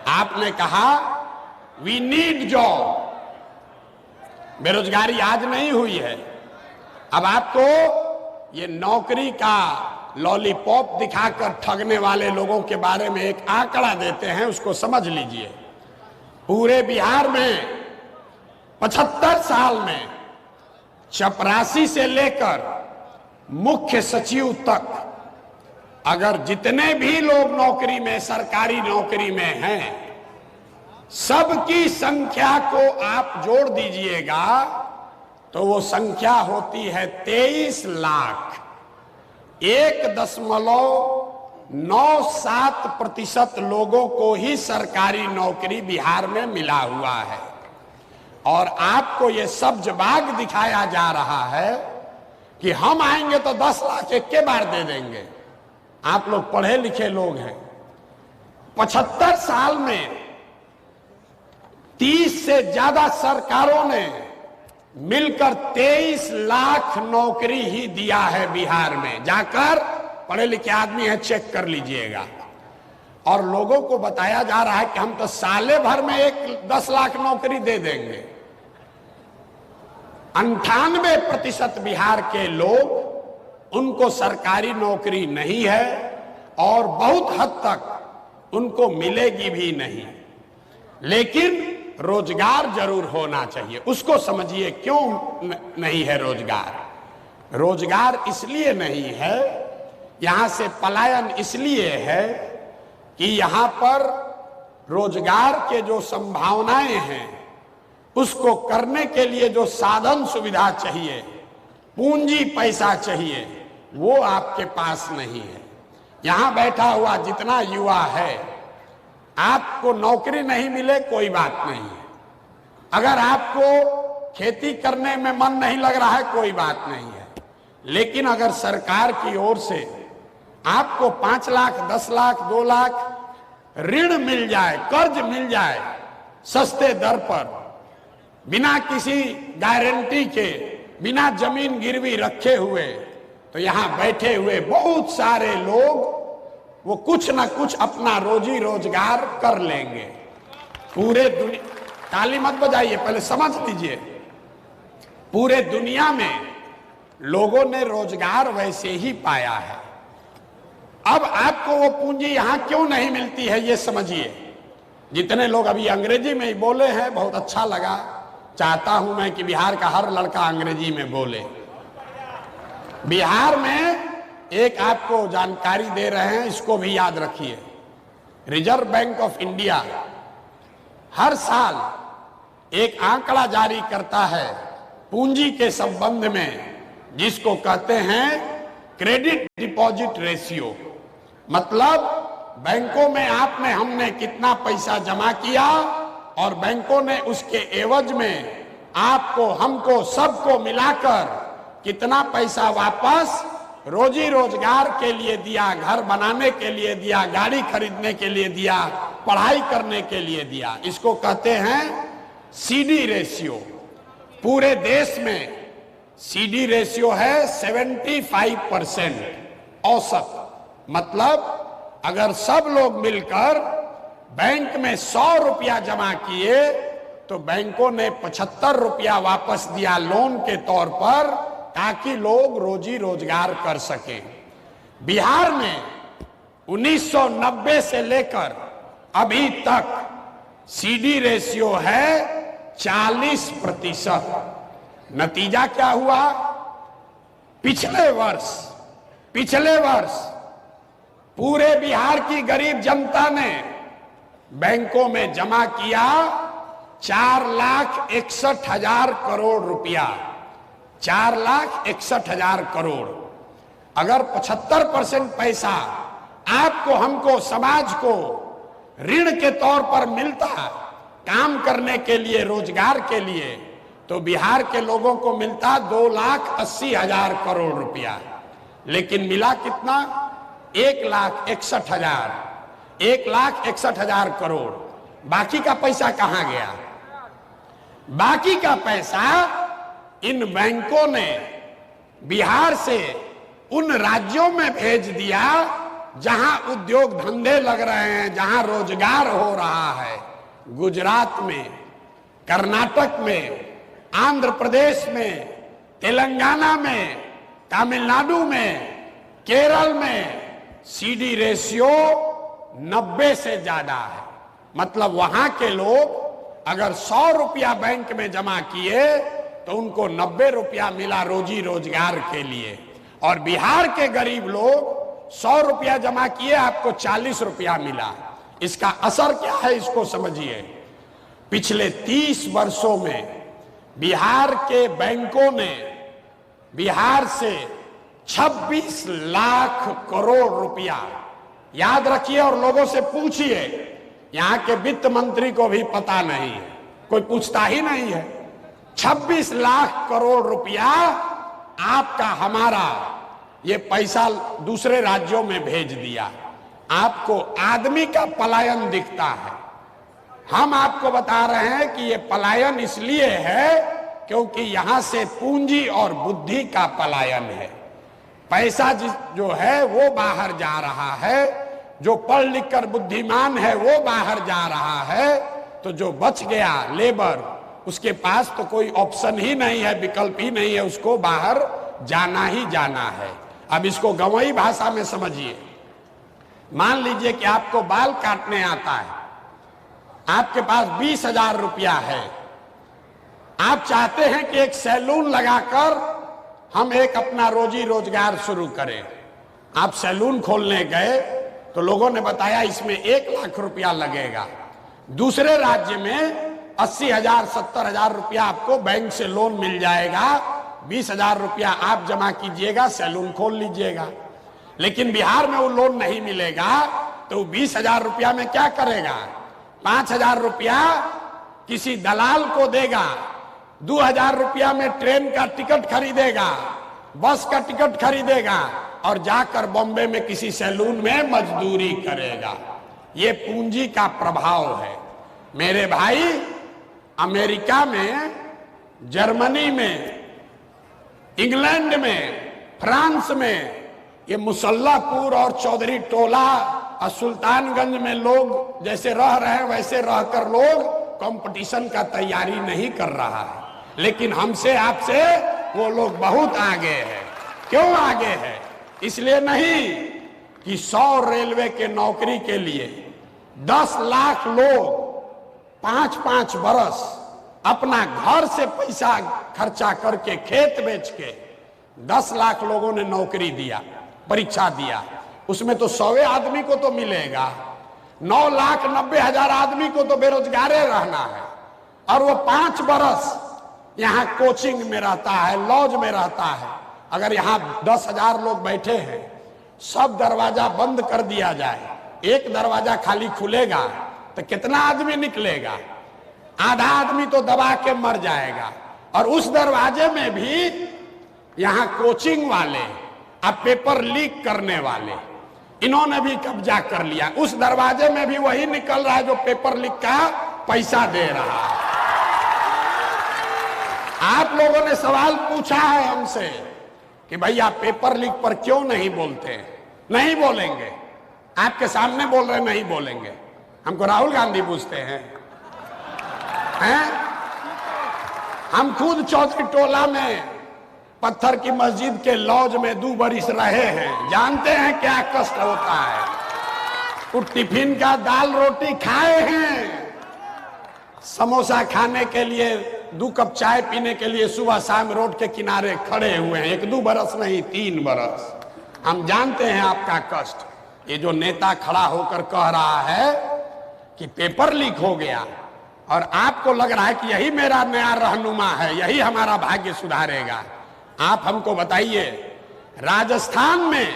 आपने कहा we need job. बेरोजगारी आज नहीं हुई है। अब आपको ये नौकरी का लॉलीपॉप दिखाकर ठगने वाले लोगों के बारे में एक आंकड़ा देते हैं, उसको समझ लीजिए। पूरे बिहार में 75 साल में चपरासी से लेकर मुख्य सचिव तक अगर जितने भी लोग नौकरी में, सरकारी नौकरी में हैं, सबकी संख्या को आप जोड़ दीजिएगा तो वो संख्या होती है 23 लाख। 1.97% लोगों को ही सरकारी नौकरी बिहार में मिला हुआ है। और आपको ये सब्ज बाग दिखाया जा रहा है कि हम आएंगे तो 10 लाख एक के बार दे देंगे। आप लोग पढ़े लिखे लोग हैं। 75 साल में 30 से ज्यादा सरकारों ने मिलकर 23 लाख नौकरी ही दिया है बिहार में। जाकर पढ़े लिखे आदमी है, चेक कर लीजिएगा। और लोगों को बताया जा रहा है कि हम तो साले भर में 10 लाख नौकरी दे देंगे। 98% बिहार के लोग, उनको सरकारी नौकरी नहीं है और बहुत हद तक उनको मिलेगी भी नहीं। लेकिन रोजगार जरूर होना चाहिए। उसको समझिए क्यों नहीं है रोजगार। रोजगार इसलिए नहीं है, यहां से पलायन इसलिए है कि यहां पर रोजगार के जो संभावनाएं हैं, उसको करने के लिए जो साधन सुविधा चाहिए, पूंजी पैसा चाहिए, वो आपके पास नहीं है। यहां बैठा हुआ जितना युवा है, आपको नौकरी नहीं मिले कोई बात नहीं है। अगर आपको खेती करने में मन नहीं लग रहा है कोई बात नहीं है। लेकिन अगर सरकार की ओर से आपको 5 लाख, 10 लाख, 2 लाख ऋण मिल जाए, कर्ज मिल जाए सस्ते दर पर, बिना किसी गारंटी के, बिना जमीन गिरवी रखे हुए, तो यहां बैठे हुए बहुत सारे लोग वो कुछ ना कुछ अपना रोजी रोजगार कर लेंगे। पूरे दुनिया, ताली मत बजाइए, पहले समझ लीजिए। पूरे दुनिया में लोगों ने रोजगार वैसे ही पाया है। अब आपको वो पूंजी यहां क्यों नहीं मिलती है, ये समझिए। जितने लोग अभी अंग्रेजी में ही बोले हैं, बहुत अच्छा लगा। चाहता हूं मैं कि बिहार का हर लड़का अंग्रेजी में बोले। बिहार में एक आपको जानकारी दे रहे हैं, इसको भी याद रखिए। रिजर्व बैंक ऑफ इंडिया हर साल एक आंकड़ा जारी करता है पूंजी के संबंध में, जिसको कहते हैं क्रेडिट डिपॉजिट रेशियो। मतलब बैंकों में आपने, हमने कितना पैसा जमा किया और बैंकों ने उसके एवज में आपको, हमको, सबको मिलाकर कितना पैसा वापस रोजी रोजगार के लिए दिया, घर बनाने के लिए दिया, गाड़ी खरीदने के लिए दिया, पढ़ाई करने के लिए दिया। इसको कहते हैं सीडी रेशियो। पूरे देश में सीडी रेशियो है 75% औसत। मतलब अगर सब लोग मिलकर बैंक में 100 रुपया जमा किए तो बैंकों ने 75 रुपया वापस दिया लोन के तौर पर, ताकि लोग रोजी रोजगार कर सकें। बिहार में 1990 से लेकर अभी तक सीडी रेशियो है 40%। नतीजा क्या हुआ? पिछले वर्ष पूरे बिहार की गरीब जनता ने बैंकों में जमा किया 4,61,000 करोड़ रुपया। 4,61,000 करोड़। अगर 75% पैसा आपको, हमको, समाज को ऋण के तौर पर मिलता काम करने के लिए, रोजगार के लिए, तो बिहार के लोगों को मिलता 2,80,000 करोड़ रुपया। लेकिन मिला कितना? 1,61,000। 1,61,000 करोड़। बाकी का पैसा कहां गया? बाकी का पैसा इन बैंकों ने बिहार से उन राज्यों में भेज दिया जहां उद्योग धंधे लग रहे हैं, जहां रोजगार हो रहा है, गुजरात में, कर्नाटक में, आंध्र प्रदेश में, तेलंगाना में, तमिलनाडु में, केरल में सीडी रेशियो 90 से ज्यादा है। मतलब वहां के लोग अगर 100 रुपया बैंक में जमा किए तो उनको 90 रुपया मिला रोजी रोजगार के लिए, और बिहार के गरीब लोग 100 रुपया जमा किए, आपको 40 रुपया मिला। इसका असर क्या है इसको समझिए। पिछले 30 वर्षों में बिहार के बैंकों ने बिहार से 26 लाख करोड़ रुपया, याद रखिए और लोगों से पूछिए, यहां के वित्त मंत्री को भी पता नहीं है, कोई पूछता ही नहीं है। 26 लाख करोड़ रुपया आपका हमारा ये पैसा दूसरे राज्यों में भेज दिया। आपको आदमी का पलायन दिखता है, हम आपको बता रहे हैं कि ये पलायन इसलिए है क्योंकि यहां से पूंजी और बुद्धि का पलायन है। पैसा जो है वो बाहर जा रहा है, जो पढ़ लिख कर बुद्धिमान है वो बाहर जा रहा है, तो जो बच गया लेबर, उसके पास तो कोई ऑप्शन ही नहीं है, विकल्प ही नहीं है, उसको बाहर जाना ही जाना है। अब इसको गंवई भाषा में समझिए। मान लीजिए कि आपको बाल काटने आता है, आपके पास 20,000 रुपया है, आप चाहते हैं कि एक सैलून लगाकर हम एक अपना रोजी रोजगार शुरू करें। आप सैलून खोलने गए तो लोगों ने बताया इसमें 1 लाख रुपया लगेगा। दूसरे राज्य में 80,000 70,000 रुपया आपको बैंक से लोन मिल जाएगा, 20,000 रुपया आप जमा कीजिएगा, सैलून खोल लीजिएगा। लेकिन बिहार में वो लोन नहीं मिलेगा, तो 20,000 रुपया में क्या करेगा? 5,000 रुपया किसी दलाल को देगा, 2,000 रुपया में ट्रेन का टिकट खरीदेगा, बस का टिकट खरीदेगा और जाकर बॉम्बे में किसी सैलून में मजदूरी करेगा। ये पूंजी का प्रभाव है मेरे भाई। अमेरिका में, जर्मनी में, इंग्लैंड में, फ्रांस में ये मुसल्लापुर और चौधरी टोला और सुल्तानगंज में लोग जैसे रह रहे हैं वैसे रहकर लोग कंपटीशन का तैयारी नहीं कर रहा है। लेकिन हमसे आपसे वो लोग बहुत आगे हैं। क्यों आगे है? इसलिए नहीं कि 100 रेलवे के नौकरी के लिए 10 लाख लोग 5-5 बरस अपना घर से पैसा खर्चा करके, खेत बेच के 10 लाख लोगों ने नौकरी दिया, परीक्षा दिया, उसमें तो 100 आदमी को तो मिलेगा, 9,90,000 आदमी को तो बेरोजगार रहना है। और वो 5 बरस यहाँ कोचिंग में रहता है, लॉज में रहता है। अगर यहाँ 10,000 लोग बैठे हैं, सब दरवाजा बंद कर दिया जाए, एक दरवाजा खाली खुलेगा तो कितना आदमी निकलेगा? आधा आदमी तो दबा के मर जाएगा। और उस दरवाजे में भी यहाँ कोचिंग वाले, अब पेपर लीक करने वाले, इन्होंने भी कब्जा कर लिया। उस दरवाजे में भी वही निकल रहा है जो पेपर लीक का पैसा दे रहा है। आप लोगों ने सवाल पूछा है हमसे कि भैया पेपर लीक पर क्यों नहीं बोलते? नहीं बोलेंगे, आपके सामने बोल रहे नहीं बोलेंगे। हमको राहुल गांधी पूछते हैं? हम खुद चौधरी टोला में पत्थर की मस्जिद के लॉज में 2 बरिस रहे हैं, जानते हैं क्या कष्ट होता है। वो टिफिन का दाल रोटी खाए हैं, समोसा खाने के लिए, 2 कप चाय पीने के लिए सुबह शाम रोड के किनारे खड़े हुए हैं। 1-2 बरस नहीं, 3 बरस। हम जानते हैं आपका कष्ट। ये जो नेता खड़ा होकर कह रहा है कि पेपर लीक हो गया और आपको लग रहा है कि यही मेरा नया रहनुमा है, यही हमारा भाग्य सुधारेगा, आप हमको बताइए, राजस्थान में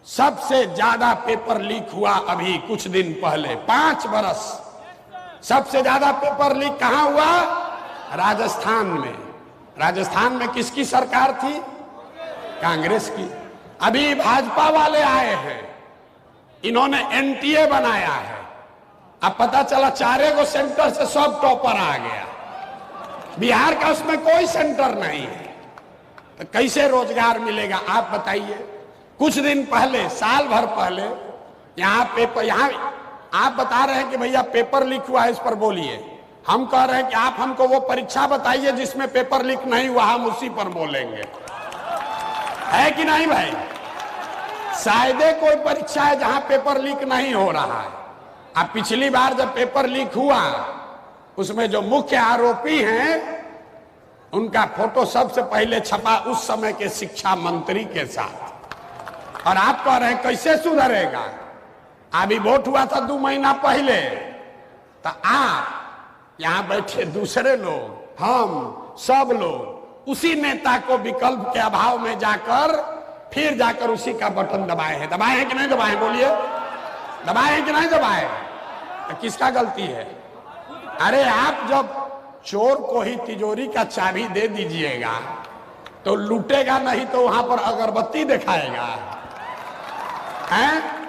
सबसे ज्यादा पेपर लीक हुआ अभी कुछ दिन पहले, 5 बरस सबसे ज्यादा पेपर लीक कहां हुआ? राजस्थान में। राजस्थान में किसकी सरकार थी? कांग्रेस की। अभी भाजपा वाले आए हैं, इन्होंने एनटीए बनाया है। अब पता चला 4 सेंटर से सब टॉपर आ गया। बिहार का उसमें कोई सेंटर नहीं है, तो कैसे रोजगार मिलेगा? आप बताइए। कुछ दिन पहले, साल भर पहले यहाँ पेपर, यहाँ आप बता रहे हैं कि भैया पेपर लीक हुआ है, इस पर बोलिए। हम कह रहे हैं कि आप हमको वो परीक्षा बताइए जिसमें पेपर लीक नहीं हुआ, हम उसी पर बोलेंगे। है कि नहीं भाई? शायद कोई परीक्षा है जहां पेपर लीक नहीं हो रहा है। अब पिछली बार जब पेपर लीक हुआ, उसमें जो मुख्य आरोपी हैं उनका फोटो सबसे पहले छपा उस समय के शिक्षा मंत्री के साथ। और आप कह रहे हैं कैसे सुधरेगा? अभी वोट हुआ था 2 महीना पहले, तो आप यहां बैठे दूसरे लोग, हम सब लोग उसी नेता को विकल्प के अभाव में जाकर फिर जाकर उसी का बटन दबाए हैं। दबाए हैं कि नहीं दबाए? बोलिए, दबाए हैं कि नहीं दबाए? तो किसका गलती है? अरे आप जब चोर को ही तिजोरी का चाबी दे दीजिएगा तो लूटेगा नहीं, तो वहां पर अगरबत्ती दिखाएगा। हैं?